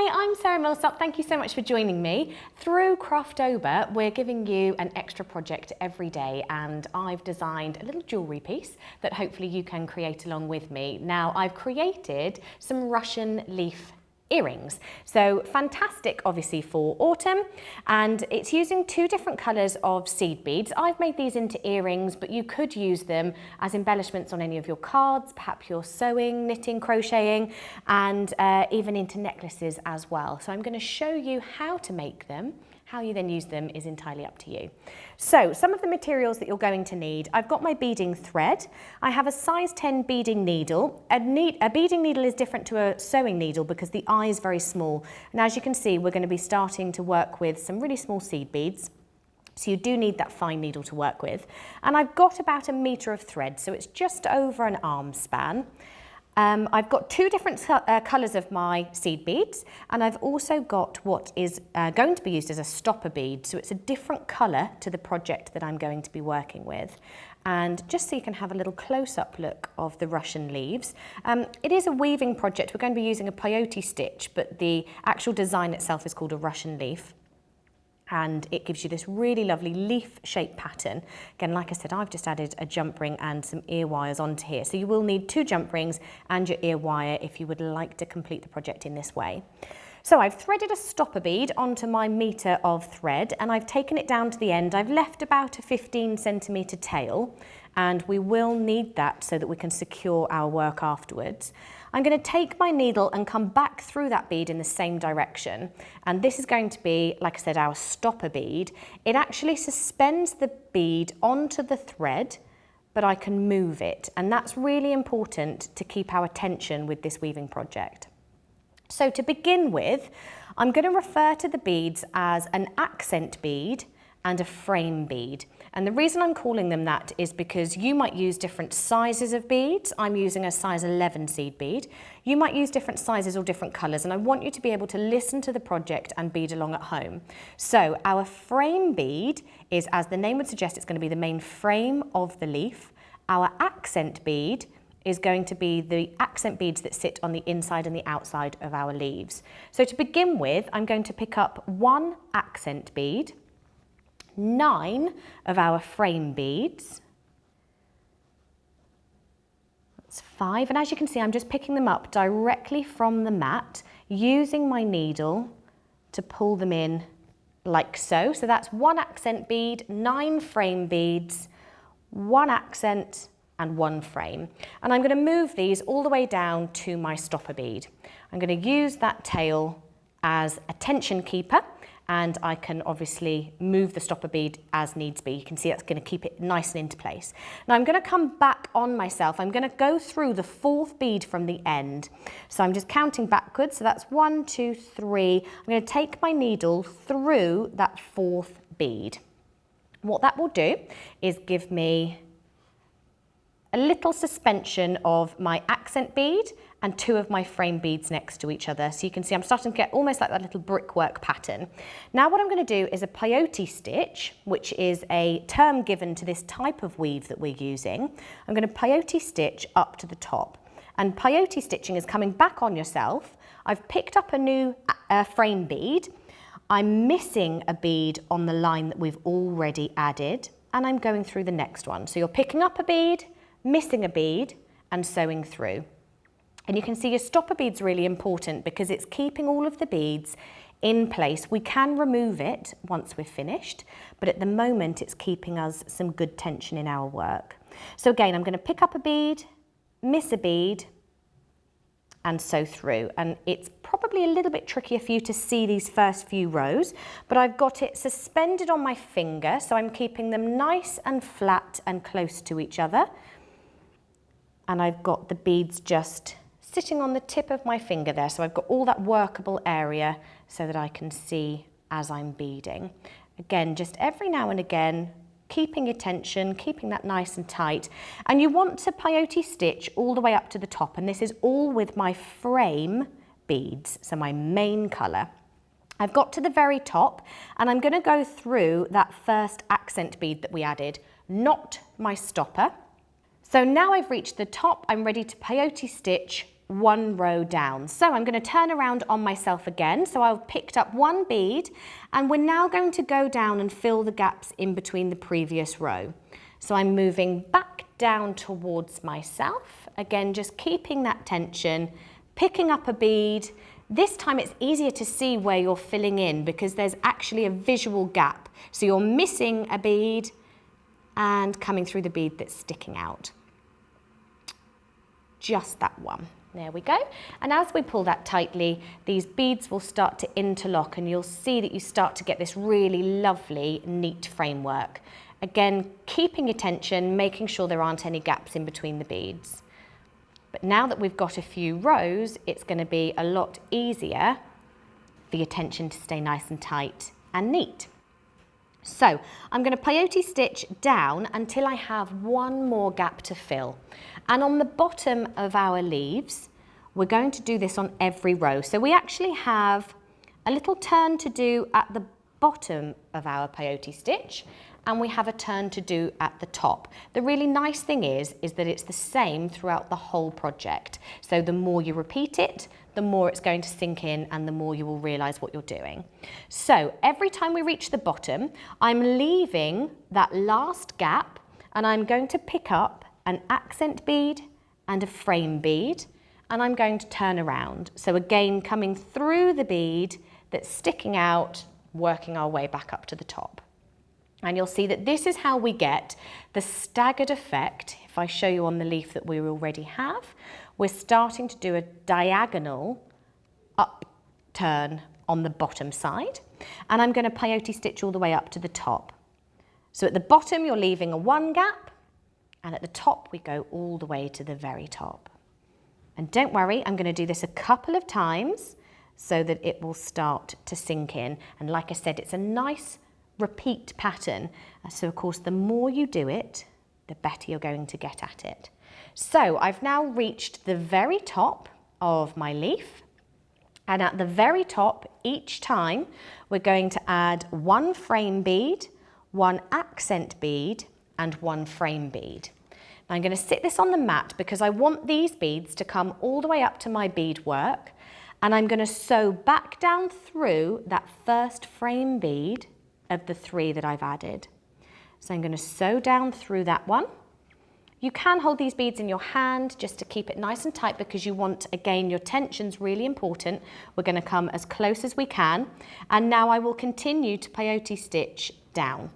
Hi, I'm Sarah Millsop. Thank you so much for joining me. Through Craftober, we're giving you an extra project every day, and I've designed a little jewellery piece that hopefully you can create along with me. Now, I've created some Russian leaf earrings. So fantastic, obviously, for autumn, and it's using two different colours of seed beads. I've made these into earrings, but you could use them as embellishments on any of your cards, perhaps you're sewing, knitting, crocheting, and even into necklaces as well. So I'm going to show you how to make them. How you then use them is entirely up to you. So some of the materials that you're going to need: I've got my beading thread, I have a size 10 beading needle. A beading needle is different to a sewing needle because the eye is very small. And as you can see, we're going to be starting to work with some really small seed beads. So you do need that fine needle to work with. And I've got about 1 metre of thread, so it's just over an arm span. I've got two different colours of my seed beads, and I've also got what is going to be used as a stopper bead, so it's a different colour to the project that I'm going to be working with. And just so you can have a little close-up look of the Russian leaves, it is a weaving project. We're going to be using a peyote stitch, but the actual design itself is called a Russian leaf. And it gives you this really lovely leaf-shaped pattern. Again, like I said, I've just added a jump ring and some ear wires onto here. So you will need 2 jump rings and your ear wire if you would like to complete the project in this way. So I've threaded a stopper bead onto my metre of thread, and I've taken it down to the end. I've left about a 15 centimetre tail, and we will need that so that we can secure our work afterwards. I'm going to take my needle and come back through that bead in the same direction, and this is going to be, like I said, our stopper bead. It actually suspends the bead onto the thread, but I can move it, and that's really important to keep our tension with this weaving project. So to begin with, I'm going to refer to the beads as an accent bead and a frame bead. And the reason I'm calling them that is because you might use different sizes of beads. I'm using a size 11 seed bead. You might use different sizes or different colours, and I want you to be able to listen to the project and bead along at home. So our frame bead is, as the name would suggest, it's going to be the main frame of the leaf. Our accent bead is going to be the accent beads that sit on the inside and the outside of our leaves. So to begin with, I'm going to pick up 1 accent bead, 9 of our frame beads, that's 5, and as you can see, I'm just picking them up directly from the mat, using my needle to pull them in like so. So that's 1 accent bead, 9 frame beads, 1 accent, and 1 frame. And I'm going to move these all the way down to my stopper bead. I'm going to use that tail as a tension keeper, and I can obviously move the stopper bead as needs be. You can see that's going to keep it nice and into place. Now I'm going to come back on myself. I'm going to go through the 4th bead from the end. So I'm just counting backwards. So that's 1, 2, 3. I'm going to take my needle through that 4th bead. What that will do is give me a little suspension of my accent bead and 2 of my frame beads next to each other. So you can see I'm starting to get almost like that little brickwork pattern. Now what I'm going to do is a peyote stitch, which is a term given to this type of weave that we're using. I'm going to peyote stitch up to the top. And peyote stitching is coming back on yourself. I've picked up a new frame bead. I'm missing a bead on the line that we've already added, and I'm going through the next one. So you're picking up a bead, missing a bead, and sewing through. And you can see your stopper bead's really important because it's keeping all of the beads in place. We can remove it once we're finished, but at the moment it's keeping us some good tension in our work. So again, I'm going to pick up a bead, miss a bead, and sew through. And it's probably a little bit trickier for you to see these first few rows, but I've got it suspended on my finger, so I'm keeping them nice and flat and close to each other. And I've got the beads just sitting on the tip of my finger there, so I've got all that workable area so that I can see as I'm beading. Again, just every now and again, keeping your tension, keeping that nice and tight. And you want to peyote stitch all the way up to the top, and this is all with my frame beads, so my main colour. I've got to the very top, and I'm going to go through that first accent bead that we added, not my stopper. So now I've reached the top, I'm ready to peyote stitch one row down. So I'm going to turn around on myself again. So I've picked up one bead and we're now going to go down and fill the gaps in between the previous row. So I'm moving back down towards myself, again just keeping that tension, picking up a bead. This time it's easier to see where you're filling in because there's actually a visual gap. So you're missing a bead and coming through the bead that's sticking out. Just that one. There we go. And as we pull that tightly, these beads will start to interlock and you'll see that you start to get this really lovely, neat framework. Again, keeping your tension, making sure there aren't any gaps in between the beads. But now that we've got a few rows, it's going to be a lot easier for your tension to stay nice and tight and neat. So I'm going to peyote stitch down until I have one more gap to fill. And on the bottom of our leaves, we're going to do this on every row. So we actually have a little turn to do at the bottom of our peyote stitch, and we have a turn to do at the top. The really nice thing is that it's the same throughout the whole project. So the more you repeat it, the more it's going to sink in and the more you will realise what you're doing. So every time we reach the bottom, I'm leaving that last gap and I'm going to pick up an accent bead and a frame bead, and I'm going to turn around. So again, coming through the bead that's sticking out, working our way back up to the top. And you'll see that this is how we get the staggered effect. If I show you on the leaf that we already have, we're starting to do a diagonal upturn on the bottom side. And I'm going to peyote stitch all the way up to the top. So at the bottom, you're leaving a one gap, and at the top, we go all the way to the very top. And don't worry, I'm going to do this a couple of times so that it will start to sink in. And like I said, it's a nice repeat pattern. So of course, the more you do it, the better you're going to get at it. So I've now reached the very top of my leaf. And at the very top, each time, we're going to add one frame bead, one accent bead, and one frame bead. Now I'm going to sit this on the mat because I want these beads to come all the way up to my beadwork, and I'm going to sew back down through that first frame bead of the three that I've added. So I'm going to sew down through that one. You can hold these beads in your hand just to keep it nice and tight because you want, again, your tension's really important. We're going to come as close as we can, and now I will continue to peyote stitch down.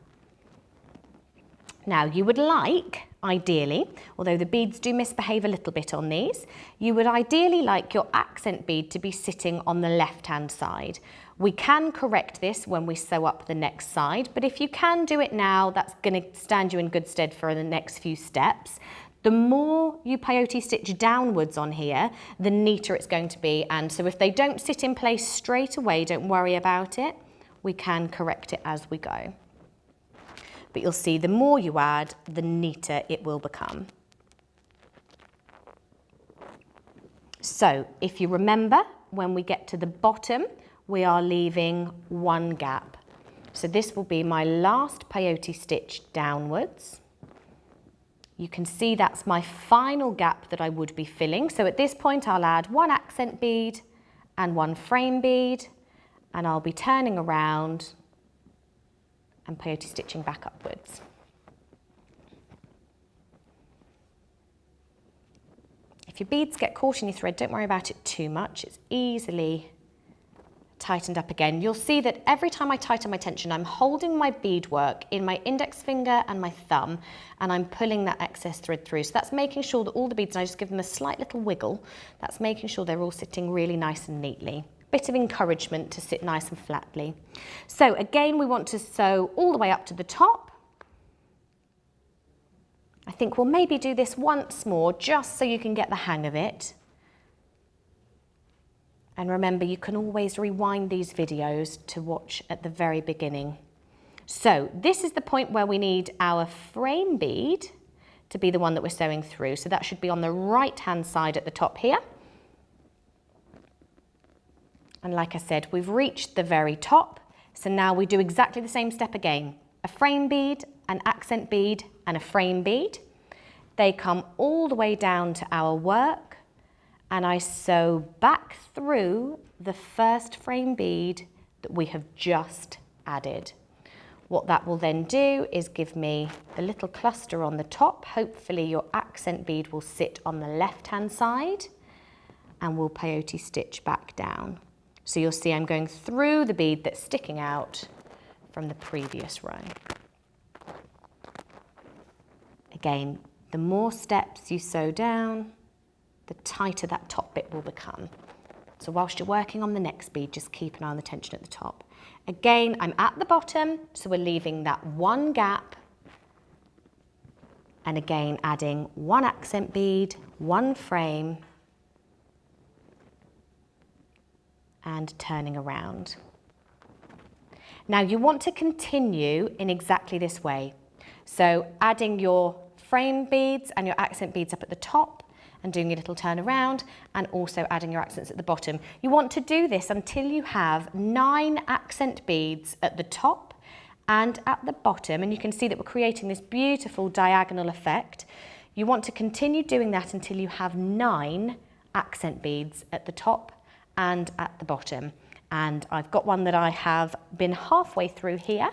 Now you would like, ideally, although the beads do misbehave a little bit on these, you would ideally like your accent bead to be sitting on the left-hand side. We can correct this when we sew up the next side, but if you can do it now, that's going to stand you in good stead for the next few steps. The more you peyote stitch downwards on here, the neater it's going to be. And so if they don't sit in place straight away, don't worry about it. We can correct it as we go. But you'll see the more you add, the neater it will become. So if you remember, when we get to the bottom, we are leaving one gap. So this will be my last peyote stitch downwards. You can see that's my final gap that I would be filling. So at this point, I'll add one accent bead and one frame bead, and I'll be turning around and peyote stitching back upwards. If your beads get caught in your thread, don't worry about it too much. It's easily tightened up again. You'll see that every time I tighten my tension, I'm holding my beadwork in my index finger and my thumb, and I'm pulling that excess thread through. So that's making sure that all the beads, and I just give them a slight little wiggle, that's making sure they're all sitting really nice and neatly. Bit of encouragement to sit nice and flatly. So again, we want to sew all the way up to the top. I think we'll maybe do this once more just so you can get the hang of it. And remember, you can always rewind these videos to watch at the very beginning. So this is the point where we need our frame bead to be the one that we're sewing through. So that should be on the right-hand side at the top here. And like I said, we've reached the very top. So now we do exactly the same step again. A frame bead, an accent bead, and a frame bead. They come all the way down to our work, and I sew back through the first frame bead that we have just added. What that will then do is give me the little cluster on the top. Hopefully your accent bead will sit on the left-hand side, and we'll peyote stitch back down. So you'll see I'm going through the bead that's sticking out from the previous row. Again, the more steps you sew down, the tighter that top bit will become. So whilst you're working on the next bead, just keep an eye on the tension at the top. Again, I'm at the bottom, so we're leaving that one gap. And again, adding one accent bead, one frame, and turning around. Now you want to continue in exactly this way. So adding your frame beads and your accent beads up at the top, and doing a little turn around, and also adding your accents at the bottom. You want to do this until you have 9 accent beads at the top and at the bottom, and you can see that we're creating this beautiful diagonal effect. You want to continue doing that until you have 9 accent beads at the top and at the bottom. And I've got one that I have been halfway through here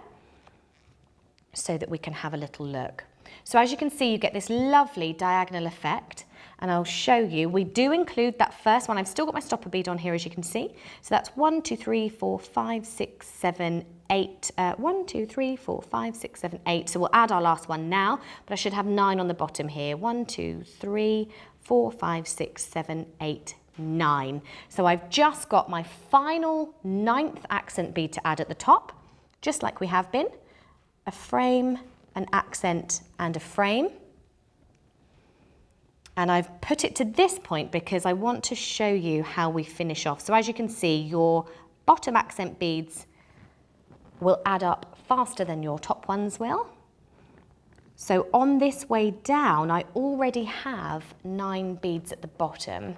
so that we can have a little look. So as you can see, you get this lovely diagonal effect. And I'll show you, we do include that first one. I've still got my stopper bead on here, as you can see. So that's 1, 2, 3, 4, 5, 6, 7, 8. 1, 2, 3, 4, 5, 6, 7, 8. So we'll add our last one now, but I should have 9 on the bottom here. 1, 2, 3, 4, 5, 6, 7, 8, 9. So I've just got my final 9th accent bead to add at the top, just like we have been. A frame, an accent, and a frame. And I've put it to this point because I want to show you how we finish off. So as you can see, your bottom accent beads will add up faster than your top ones will. So on this way down, I already have 9 beads at the bottom.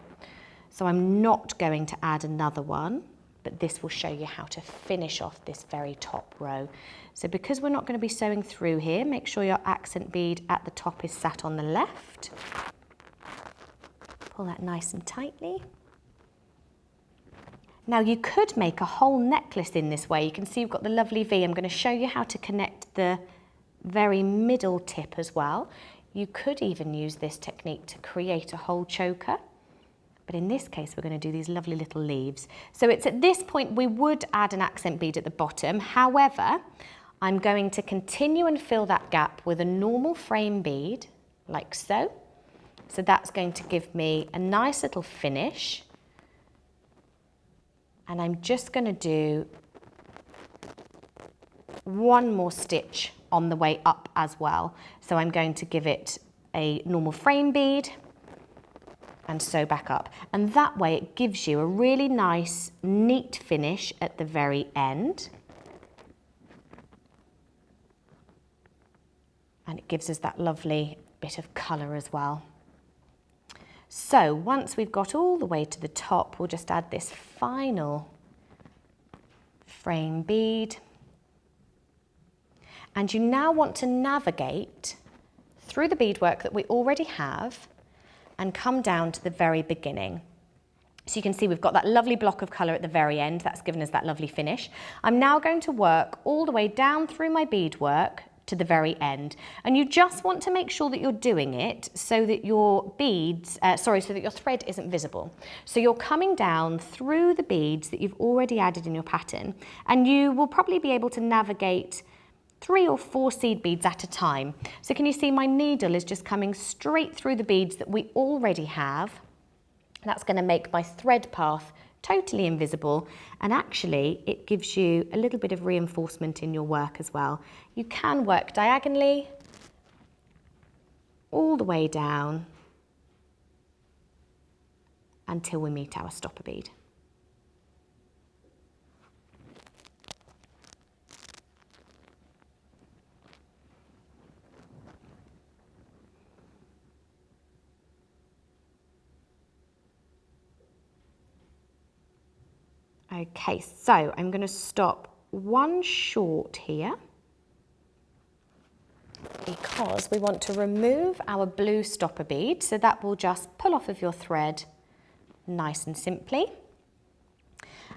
So I'm not going to add another one, but this will show you how to finish off this very top row. So because we're not going to be sewing through here, make sure your accent bead at the top is sat on the left. Pull that nice and tightly. Now you could make a whole necklace in this way. You can see you've got the lovely V. I'm going to show you how to connect the very middle tip as well. You could even use this technique to create a whole choker. But in this case, we're going to do these lovely little leaves. So it's at this point we would add an accent bead at the bottom. However, I'm going to continue and fill that gap with a normal frame bead, like so. So that's going to give me a nice little finish. And I'm just going to do one more stitch on the way up as well. So I'm going to give it a normal frame bead and sew back up. And that way it gives you a really nice, neat finish at the very end. And it gives us that lovely bit of colour as well. So once we've got all the way to the top, we'll just add this final frame bead. And you now want to navigate through the beadwork that we already have and come down to the very beginning. So you can see we've got that lovely block of colour at the very end. That's given us that lovely finish. I'm now going to work all the way down through my beadwork to the very end. And you just want to make sure that you're doing it so that your beads, so that your thread isn't visible. So you're coming down through the beads that you've already added in your pattern, and you will probably be able to navigate 3 or 4 seed beads at a time. So can you see my needle is just coming straight through the beads that we already have. That's going to make my thread path totally invisible, and actually it gives you a little bit of reinforcement in your work as well. You can work diagonally all the way down until we meet our stopper bead. Okay, so I'm going to stop one short here because we want to remove our blue stopper bead, so that will just pull off of your thread nice and simply.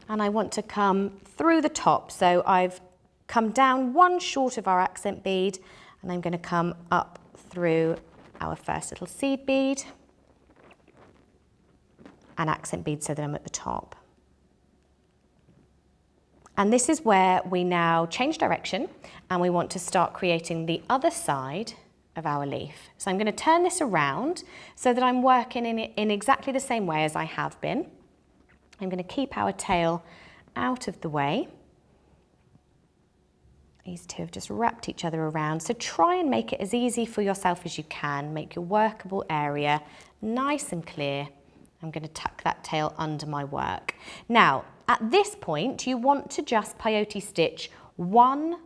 And I want to come through the top. So I've come down one short of our accent bead, and I'm going to come up through our first little seed bead and accent bead so that I'm at the top. And this is where we now change direction and we want to start creating the other side of our leaf. So I'm going to turn this around so that I'm working in exactly the same way as I have been. I'm going to keep our tail out of the way. These two have just wrapped each other around. So try and make it as easy for yourself as you can. Make your workable area nice and clear. I'm going to tuck that tail under my work. Now, at this point, you want to just peyote stitch one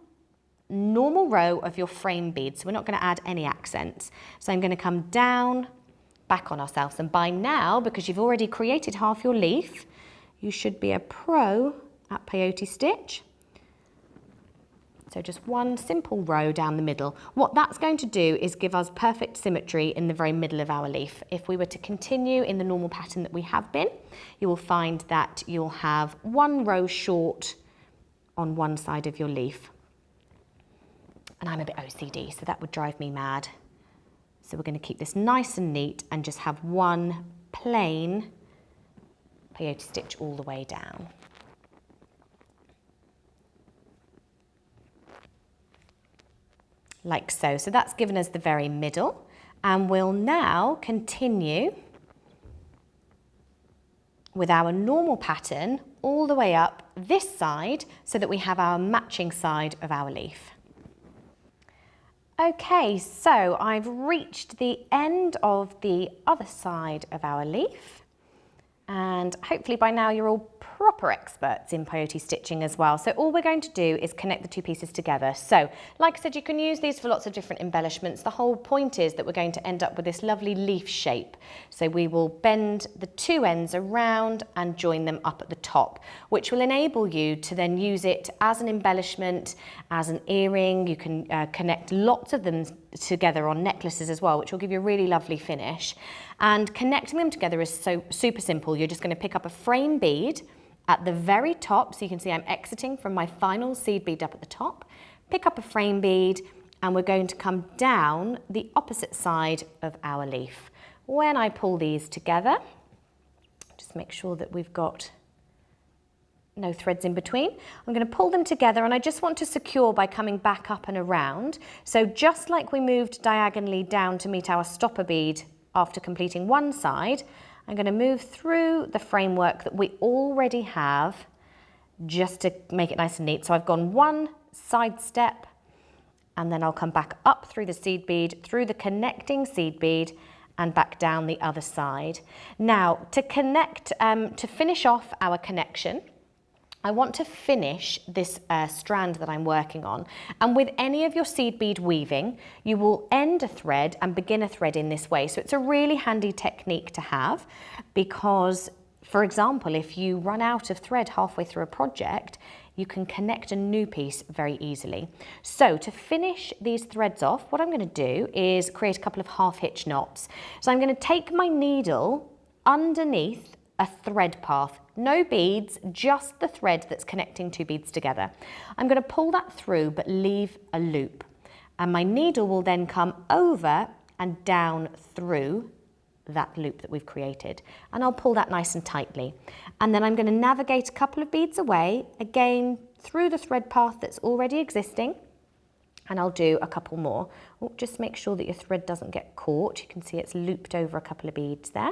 normal row of your frame beads. So we're not going to add any accents. So I'm going to come down, back on ourselves. And by now, because you've already created half your leaf, you should be a pro at peyote stitch. So just one simple row down the middle. What that's going to do is give us perfect symmetry in the very middle of our leaf. If we were to continue in the normal pattern that we have been, you will find that you'll have one row short on one side of your leaf. And I'm a bit OCD, so that would drive me mad. So we're going to keep this nice and neat and just have one plain peyote stitch all the way down. Like so. So that's given us the very middle, and we'll now continue with our normal pattern all the way up this side so that we have our matching side of our leaf. Okay, so I've reached the end of the other side of our leaf, and hopefully by now you're all proper experts in peyote stitching as well. So all we're going to do is connect the two pieces together. So like I said, you can use these for lots of different embellishments. The whole point is that we're going to end up with this lovely leaf shape. So we will bend the two ends around and join them up at the top, which will enable you to then use it as an embellishment, as an earring. You can connect lots of them together on necklaces as well, which will give you a really lovely finish. And connecting them together is so super simple. You're just going to pick up a frame bead at the very top, so you can see I'm exiting from my final seed bead up at the top. Pick up a frame bead, and we're going to come down the opposite side of our leaf. When I pull these together, just make sure that we've got no threads in between. I'm going to pull them together, and I just want to secure by coming back up and around. So just like we moved diagonally down to meet our stopper bead after completing one side, I'm going to move through the framework that we already have just to make it nice and neat. So I've gone one side step, and then I'll come back up through the seed bead, through the connecting seed bead, and back down the other side. Now, to connect, to finish off our connection, I want to finish this strand that I'm working on. And with any of your seed bead weaving, you will end a thread and begin a thread in this way. So it's a really handy technique to have because, for example, if you run out of thread halfway through a project, you can connect a new piece very easily. So to finish these threads off, what I'm going to do is create a couple of half hitch knots. So I'm going to take my needle underneath a thread path. No beads, just the thread that's connecting two beads together. I'm going to pull that through but leave a loop, and my needle will then come over and down through that loop that we've created, and I'll pull that nice and tightly. And then I'm going to navigate a couple of beads away, again through the thread path that's already existing, and I'll do a couple more. Oh, just make sure that your thread doesn't get caught. You can see it's looped over a couple of beads there.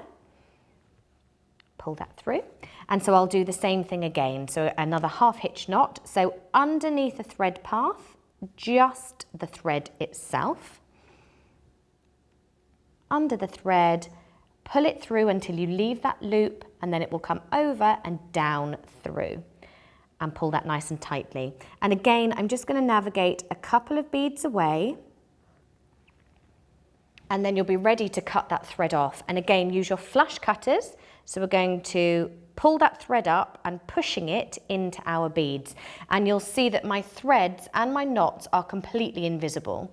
Pull that through, and so I'll do the same thing again. So another half hitch knot. So underneath the thread path, just the thread itself. Under the thread, pull it through until you leave that loop, and then it will come over and down through, and pull that nice and tightly. And again, I'm just going to navigate a couple of beads away, and then you'll be ready to cut that thread off. And again, use your flush cutters. So we're going to pull that thread up and pushing it into our beads. And you'll see that my threads and my knots are completely invisible.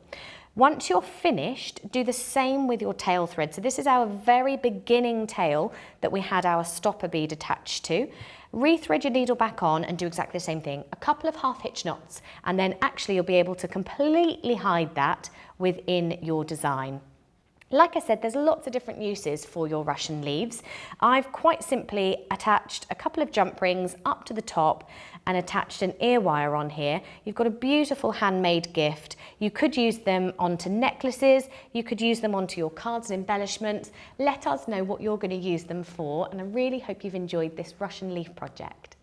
Once you're finished, do the same with your tail thread. So this is our very beginning tail that we had our stopper bead attached to. Rethread your needle back on and do exactly the same thing. A couple of half hitch knots, and then actually you'll be able to completely hide that within your design. Like I said, there's lots of different uses for your Russian leaves. I've quite simply attached a couple of jump rings up to the top and attached an ear wire on here. You've got a beautiful handmade gift. You could use them onto necklaces, you could use them onto your cards and embellishments. Let us know what you're going to use them for, and I really hope you've enjoyed this Russian leaf project.